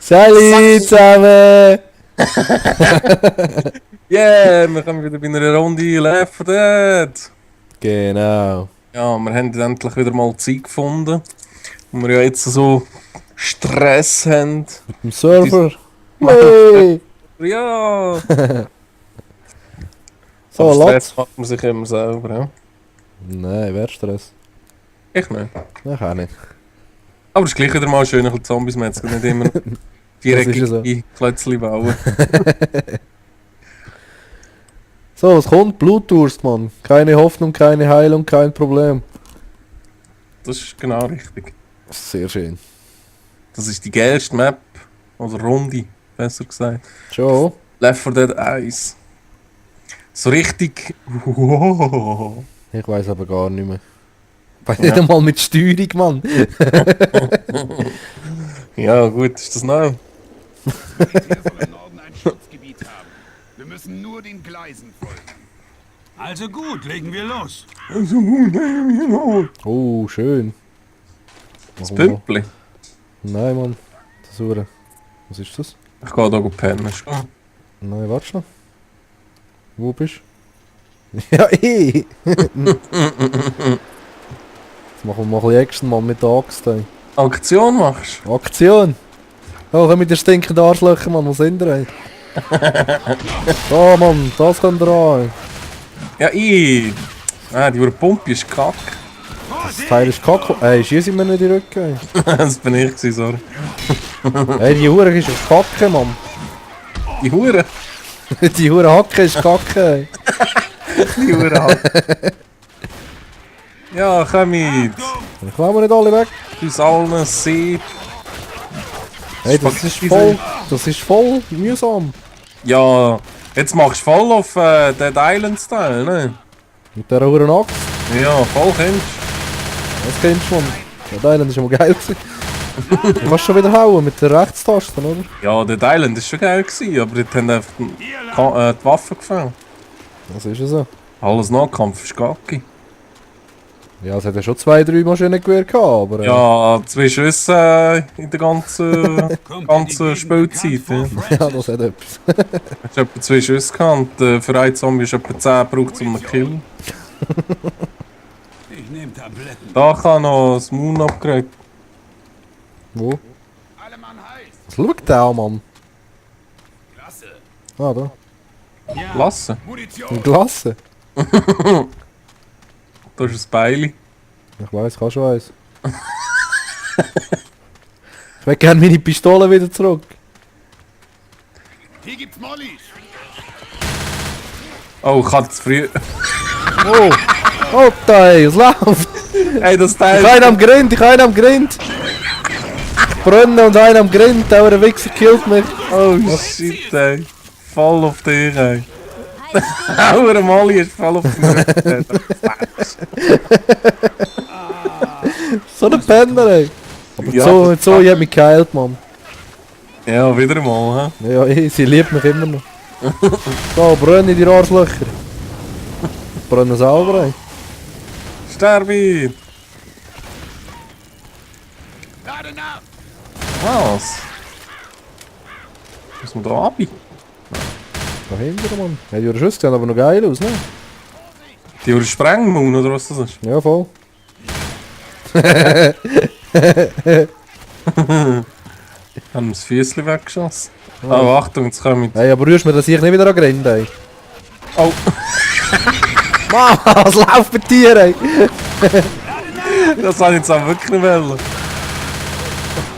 Salut zusammen! Yeah, wir kommen wieder bei einer Runde Left 4 Dead. Genau. Ja, wir haben endlich wieder mal Zeit gefunden. Und wir ja jetzt so Stress haben. Im Server. Hey! Ja! So, Aber Latz. Stress macht man sich immer selber, ja? Nein, wer Stress? Ich nicht. Ich auch nicht. Aber es ist gleich wieder mal schön, ein bisschen Zombies, man hat nicht immer viereckige so. Klötzchen bauen. So, was kommt? Blutdurst, Mann. Keine Hoffnung, keine Heilung, kein Problem. Das ist genau richtig. Sehr schön. Das ist die geilste Map, oder Runde, besser gesagt. Schon? Left 4 Dead 1. So richtig. Wow. Ich weiß aber gar nicht mehr. Bei nicht einmal mit Steuerung, Mann. Ja, gut, ist das neu? Militär soll im Norden ein Schutzgebiet haben. Wir müssen nur den Gleisen folgen. Also gut, legen wir los. Oh, schön. Das Machen wir mal. Püppli. Nein, Mann. Das Hure. Was ist das? Ich gehe hier pennen. Nein, warte schon. Wo bist du? Ja, eh! Jetzt machen wir mal ein bisschen Action, Mann, mit der Axt. Ey. Aktion machst Aktion! Oh, komm mit den stinkenden Arschlöchern, Mann, wo sind ihr? Ey? Da, Mann, das könnt ihr an. Ja, ich. Ah, die Pumpe ist kack. Das Teil ist kacke. Ey, schieß mir nicht in den Rücken. Ey, Das bin ich gewesen, sorry. ey die Hure ist kacke, Mann. Die Hure. Die Hure Hacke ist kacke. Ey. Die Hure halt. Ja, komm mit. Ich klaue mir nicht alle weg. Uns allen Sieb. Hey, das ist voll mühsam. Ja, jetzt machst du voll auf Dead Island Style, ne? Mit dieser Hure Axt. Ja, voll kennst Das kennst du, Mann. Der Island ist immer geil gewesen. Du kannst schon wieder hauen mit der Rechtstaste, oder? du. Ja, Dead Island ist schon geil gewesen, aber dort haben einfach die Waffen gefällt. Das ist ja so. Alles Nahkampf ist gacki. Ja, es hat ja schon 2-3 Maschinengewehr gehabt, aber... Ja, 2 Schüsse in der ganzen Spielzeit. Ja. ja, das hat etwas. Hast du etwa 2 Schüsse gehabt und für einen Zombie ist etwa 10 gebraucht, um einen zu killen. Ich nehme Tabletten. Da kann noch das Moon Upgrade. Wo? Alle Mann heiß. Was schaut der an, Mann? Klasse. Ah, da. Ja, Lassen. Munition. Eine Glasse. Da ist ein Beili. Ich weiss, ich habe schon eins. Ich will gerne meine Pistole wieder zurück. Hier gibt's Mollys. Oh, ich hatte zu früh. Oh! Oh, da, ey, es läuft! Ey, das Ich Teil. habe einen am Grind, ich habe einen am Grind! Ich brenne und einer am Grind, der Wichser killt mich. Oh shit, ey. Voll auf dich, ey. Auer Molly ist voll auf den Rücken. So ein Penner, ey. Aber Ja, so, das- so, ich hab mich geheilt, Mann. Ja, wieder mal, hä? Ja, sie liebt mich immer noch. So, brenne die Arschlöcher. Ich brenne selber, ey. Sterbe! Lade nach. Was? Muss man da abbiegen? Da hinten, Mann. Hey, die Schüsse sehen aber noch geil aus, ne? Die Sprengmund oder was das ist? Ja, voll. Haben das Füßchen weggeschossen. Oh, Achtung, jetzt kommen wir. Hey, aber rührst mir das hier nicht wieder an Grind, ey. Oh, Mann, was läuft bei dir, ey? das habe ich jetzt auch wirklich nicht wollen.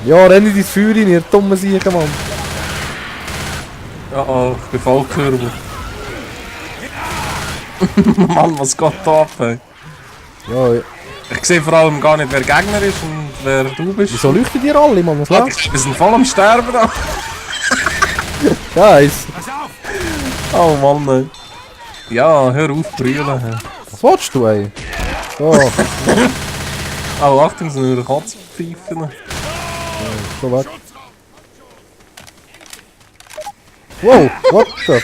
Ja, renn in dein Feuer rein, ihr dumme Siechen, Mann. Ja, oh, ich bin voll Kürbel. Mann, was geht da ab, ey? Ja, ja. Ich sehe vor allem gar nicht, wer Gegner ist und wer du bist. Wieso leuchten die alle, Mann? Was läuft? Wir sind voll am Sterben da. Scheiße. pass auf. Oh Mann, ey. Ja, hör auf, brüllen. Was willst du, ey? So, Oh, Achtung, es sind nur Katzpfeifen. so weg. Wow, what the...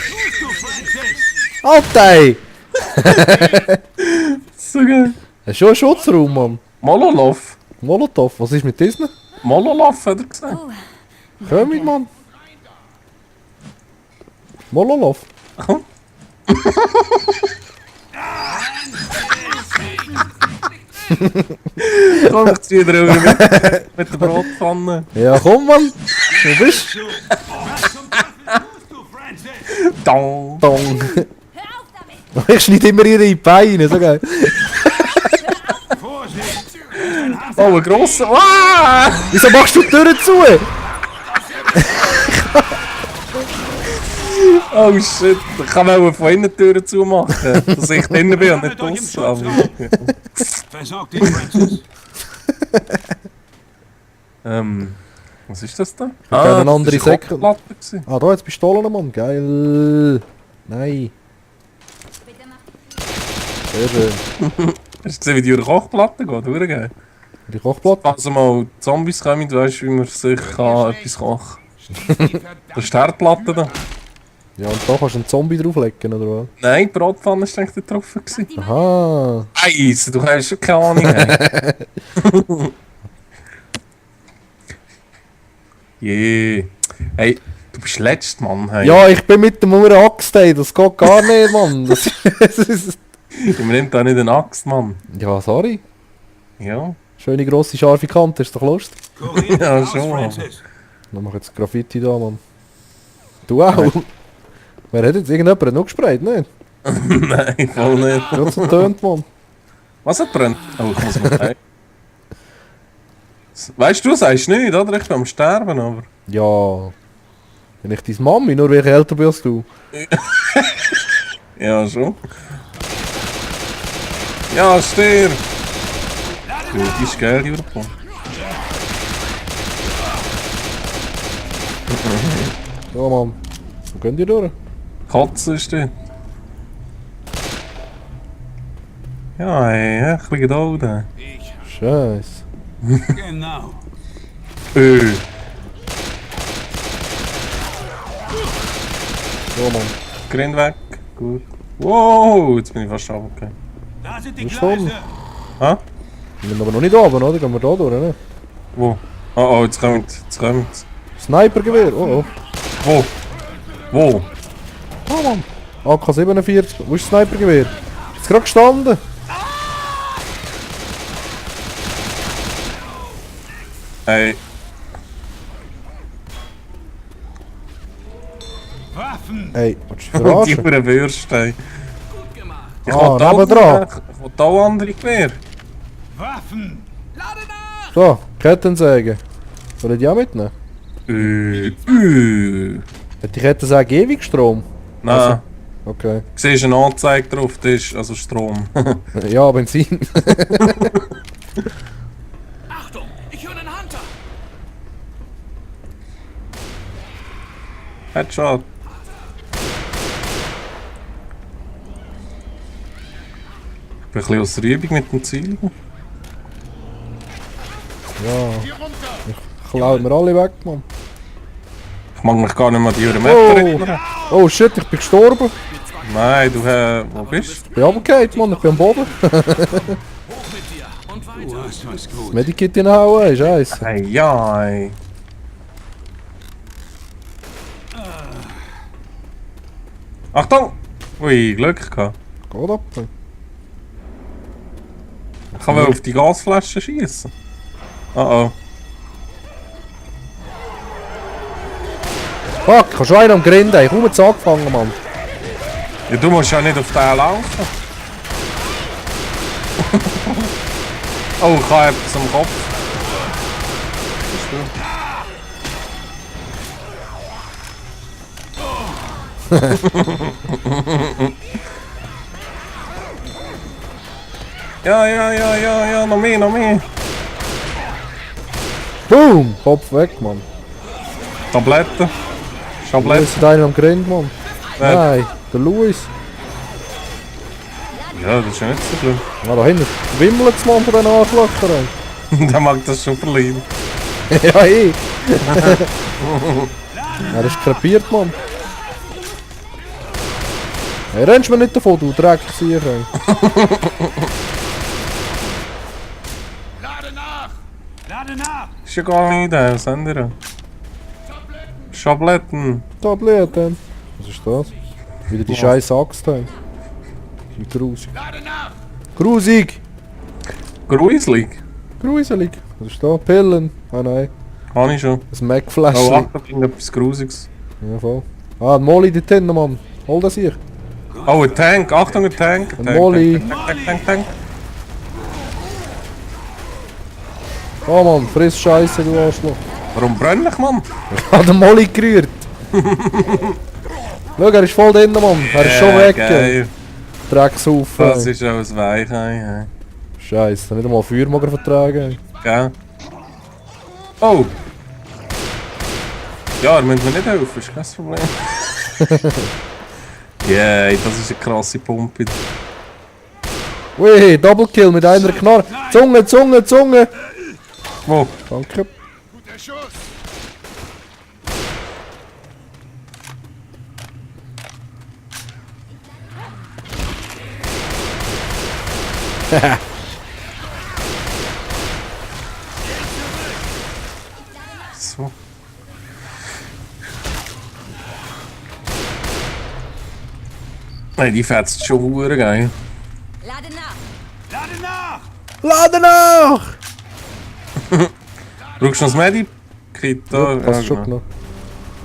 Alter, ey! So geil. Das ist schon ein Schutzraum, Mann. Mololov. Molotov, was ist mit diesen? Mololov hat er gesagt. Oh, Komm mit, Mann. Mololov. Komm, ich zieh drüber mit der Brotpfanne. Ja, komm, Mann. Wo bist So, was zum Teufel tust du, Francis? Dong. du? Dong. Ich schneide immer ihre Beine, so geil. Vorsicht! Oh, ein grosser. Ah! Wieso machst du die Tür zu? Oh shit, ich kann auch von innen die Türen zumachen, dass ich drinnen bin und nicht Haltet euch im draussen. Aber- Versorgt ihn, Francis. Was ist das da? keine das andere ist eine Säcke. Kochplatte gewesen. Ah, da jetzt Pistolen, Mann. Geil. Nein. Sehr schön. Hast du gesehen, wie die über die Kochplatte geht? Durchgehen. Die Kochplatte? Also mal Zombies kommen, weißt du, wie man sich kann etwas kochen Schließ die kann. Das ist die Herdplatte da. Ja, und da kannst du einen Zombie drauflegen, oder was? Nein, die Bratpfanne war eigentlich dort drauf. gewesen. Aha. Eis, du hast schon keine Ahnung. Hey. Je. Hey, du bist letzt, Mann. Hey. Ja, ich bin mit dem Uhr Axt, ey. Das geht gar nicht, Mann. Das ist... Man nimmt da nicht eine Axt, Mann. Ja, sorry. Ja. Schöne grosse scharfe Kante, ist doch lustig. Kurier Ja, aus, schon. Francis. Dann mach ich jetzt Graffiti da, Mann. Du auch? Wer hat jetzt irgendjemand noch gesprayt, nicht? Nein, voll nicht. Ja, so tönt, Mann. Was hat brennt? Oh, ich muss mal sagen. Weißt du, sagst nicht, oder? Ich bin am Sterben, aber. Ja. Bin ich deine Mami, nur weil ich älter bin als du. Ja, schon. Ja, stirb! Du, die ist geil, die Urpon. Ja, Mann. Wo gehen die durch? Katze ist die. Ja, ey, ich liege da unten. Scheiße. Genau. Ja, Mann. Grind weg. Gut. Wow, jetzt bin ich fast runtergegangen. Da sind die Ist schon. Gleise. Hä? Wir sind aber noch nicht oben, oder? Gehen wir da durch, ne? Wo? Oh, jetzt kommt. Jetzt kommt. Snipergewehr, oh oh. Wo? Wo? Ah, Mann. AK-47. Wo ist das Snipergewehr? Ist gerade gestanden. Ey, Waffen. Ey, willst du die verarschen? Uhren Würste, ey. Ich Ah, will da nebendran. Ich will da auch andere Gewehr. Waffen. So, Kettensäge. Soll ich die auch mitnehmen? Hat die Kettensäge ewig Strom? Nein. Also. Okay. Du siehst eine Anzeige drauf, das ist also Strom. Ja, Benzin. Achtung, ich höre einen Hunter. Headshot. Ich bin ein bisschen aus der Übung mit dem Ziel. Ja. Ich klaue mir alle weg, Mann. Ich mag mich gar nicht mehr an die Meter Oh. erinnern. Oh shit, ich bin gestorben. Nein, du, wo bist Ich bin runtergefallen, Mann. Ich bin am Boden. Hoch mit dir und weiter. Du hast was gut. Medikit hinhauen, ey. Scheiße. du? Hey, ja, ey. Achtung! Ui, Glück gehabt. Geht ab. Ich kann auf die Gasflasche schießen. Oh oh. Fuck, ich habe schon einen am Grind, ey. Kaum jetzt angefangen, Mann. Ja, du musst ja nicht auf den laufen. Oh, ich habe etwas am Kopf. Ja, noch mehr, noch mehr. Boom! Kopf weg, Mann. Tabletten. Da Tabletten. ist einer am Grind, Mann. Wer? Nein, der Louis. Ja, das ist ja nicht so schlimm. Ja, da hinten wimmelt's, Mann, von diesen Arschlöchern. Der mag das schon verlieren. Ja, eh. Er ist krepiert, Mann. Hey, rennst mir nicht davon, du Drecksiecher. Lade nach! Lade nach. Ist ja gar nicht der, was haben wir da? Schabletten. Tabletten. Was ist das? Wieder die scheiß Axt da. Mit grusig. Lade nach! Grusig! Gruselig. Gruselig. Was ist da? Pillen? Ah nein. Habe ich schon. Ein Mac-Fläschchen. Oh, Achtung, irgendetwas Grusiges. Ja, voll. Ah, ein Molly dort hinten, Mann. Hol das hier. Oh, ein Tank. Achtung, ein Tank. Ein Molly. Tank. Oh Mann, friss Scheiße, du Arschloch. Warum brenne ich, Mann? Ich hab den Molly gerührt. Schau, er ist voll drin, Mann. Er ist schon weg. Geil. Dreckshaufen. Das ist auch ein Weichei. Scheiße, nicht einmal Feuer mag er vertragen. Gell? Oh! Ja, er müsste mir nicht helfen, ist kein Problem. Yeah, das ist eine krasse Pumpe. Ui, Double Kill mit einer Knarre. Zunge, Zunge, Zunge. Wo? Danke. Guter Schuss! So. Nein, die fetzt schon hure geil. Lade nach. Lade nach! Lade nach! Brauchst du noch das Medikit? Da? Passt schon genau. genau.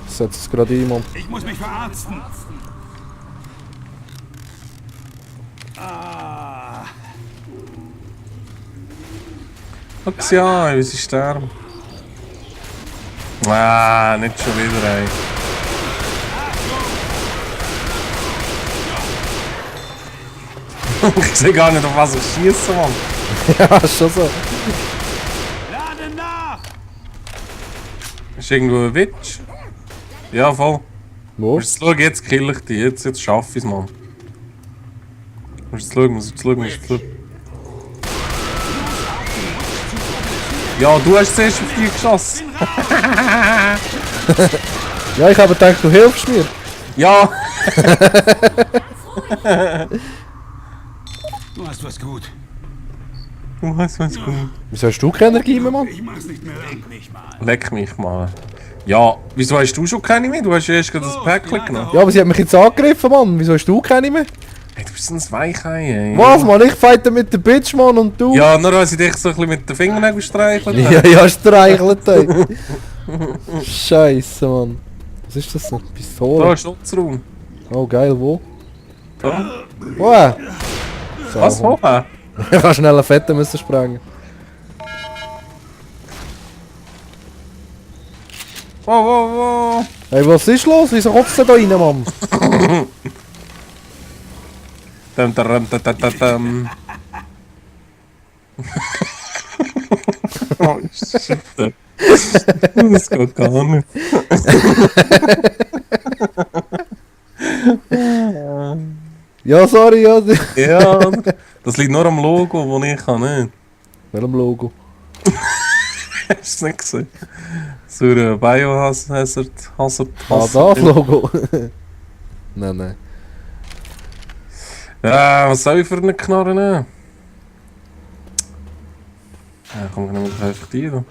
Setz es gerade ein, Mann. Ich muss mich verarzten. Ah, Ups, ja, wie sie sterben. Ah, nicht schon wieder, ey. Ich sehe gar nicht, auf was ich schieße, Mann. Ja, schon so. lade nach! Ist irgendwo ein Witch? Ja, voll. Wo? Musst du schauen, jetzt kill ich dich, jetzt schaffe ich es, Mann. Musst du schauen. Ja, du hast zuerst auf die geschossen. Ja, ich habe gedacht, du hilfst mir. Ja! Du hast was gut. Du weißt, was gut. Wieso hast du keine Energie mehr, Mann? Ich mach's nicht mehr weg. Mich mal. Leck mich mal. Ja, wieso hast du schon keine mehr? Du hast ja erst gerade das Päckchen genommen. Ja, aber sie hat mich jetzt angegriffen, Mann. Wieso hast du keine mehr? Hey, du bist ein Weichei, ey. Was, Mann? Ich fighte mit der Bitch, Mann, und du? Ja, nur weil sie dich so ein bisschen mit den Fingernägeln streichelt. Ja, streichelt, ey. Scheiße, Mann. Was ist das denn? Da Pistole? ist Schutzraum. Oh, geil, wo? Da. Wow. Was? Wo? Ich kann schnell eine Fette müssen sprengen. Wow. Hey, was ist los? Wieso kotzt du da rein, Mann? Dum. Oh, shit. Das geht gar nicht. Ja, sorry, ja. Ja, das liegt nur am Logo, das ich kann, nicht? Welchem Logo? Hast du es nicht gesehen? So ein Biohazard. Ah, das Logo. Nein. Ja, was soll ich für eine Knarre nehmen? Ja, komm, ich nehme einfach die da.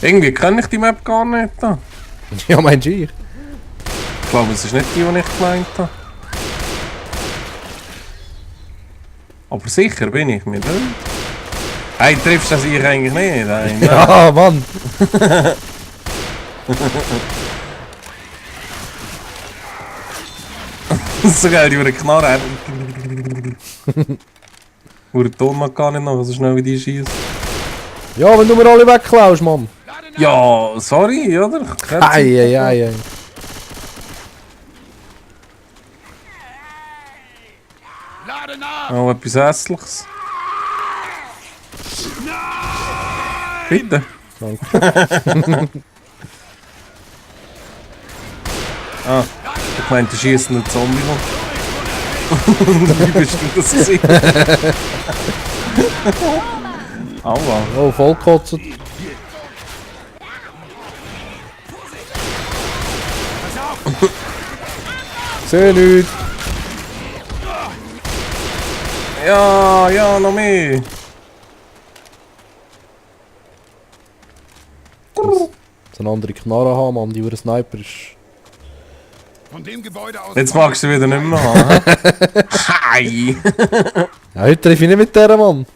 Irgendwie kenne ich die Map gar nicht. Da. Ja, meinst du ich? Ich glaube, es ist nicht die ich gemeint habe. Aber sicher bin ich mir nicht. Hey, triffst du das ich eigentlich nicht? Hey, nein. Ja, Mann. So geil, die über den Knarre. Wo der Ton mag gar nicht noch, so schnell wie die schießt. Ja, wenn du mir alle wegklaust, Mann. Ja, sorry, oder? Ei. Lade nach! Oh, etwas Hässliches. Bitte. Ah, ich meinte, du schießt einen Zombie. Wie bist du das gesehen? Aua. Oh, voll gekotzt. Seh nichts. Ja, noch mehr. eine andere Knarre haben, Mann. Die Sniper ist... Von dem Gebäude aus... Jetzt magst du wieder nicht mehr haben. Hi! Ja, heute treffe ich nicht mit der, Mann.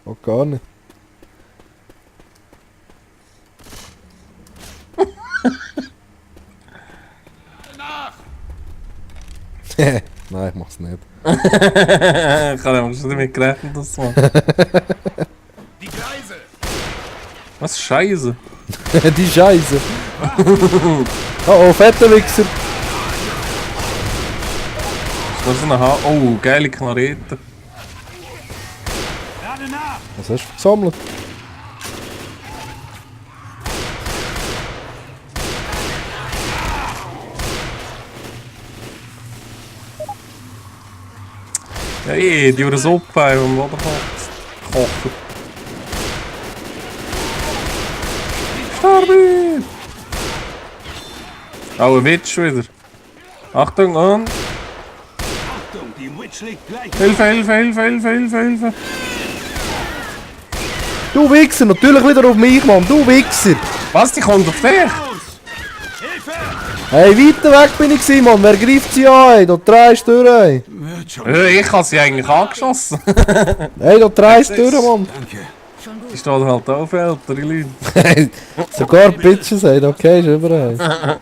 Oh, gar nicht. Nein, ich mach's nicht. Ich habe einfach schon damit gerechnet, dass es macht. Die Gleise! Was Scheiße? Die Scheiße. Oh, fetter Wichser. Ist das so eine Oh, geile Knarette. Lade nach! Was hast du gesammelt? Ja, die oder Suppe im Boden kochen. Starbi! Oh, ein Witch wieder. Achtung und... Achtung, die Witch liegt gleich. Hilfe, Hilfe, Hilfe, Hilfe, Hilfe, Hilfe! Du Wichser, natürlich wieder auf mich, Mann. Du Wichser. Was, die kommt auf dich? Los! Hilfe! Hey, weiter weg bin ich gewesen, Mann. Wer greift sie an? Ey? Da drehst du durch, ey. Wird schon. Ich habe sie eigentlich angeschossen. Hey, da drehst du durch, Mann. Danke. Die steht halt auf, ältere Leute. Hey, sogar Bitches, ey. Okay, ist überall.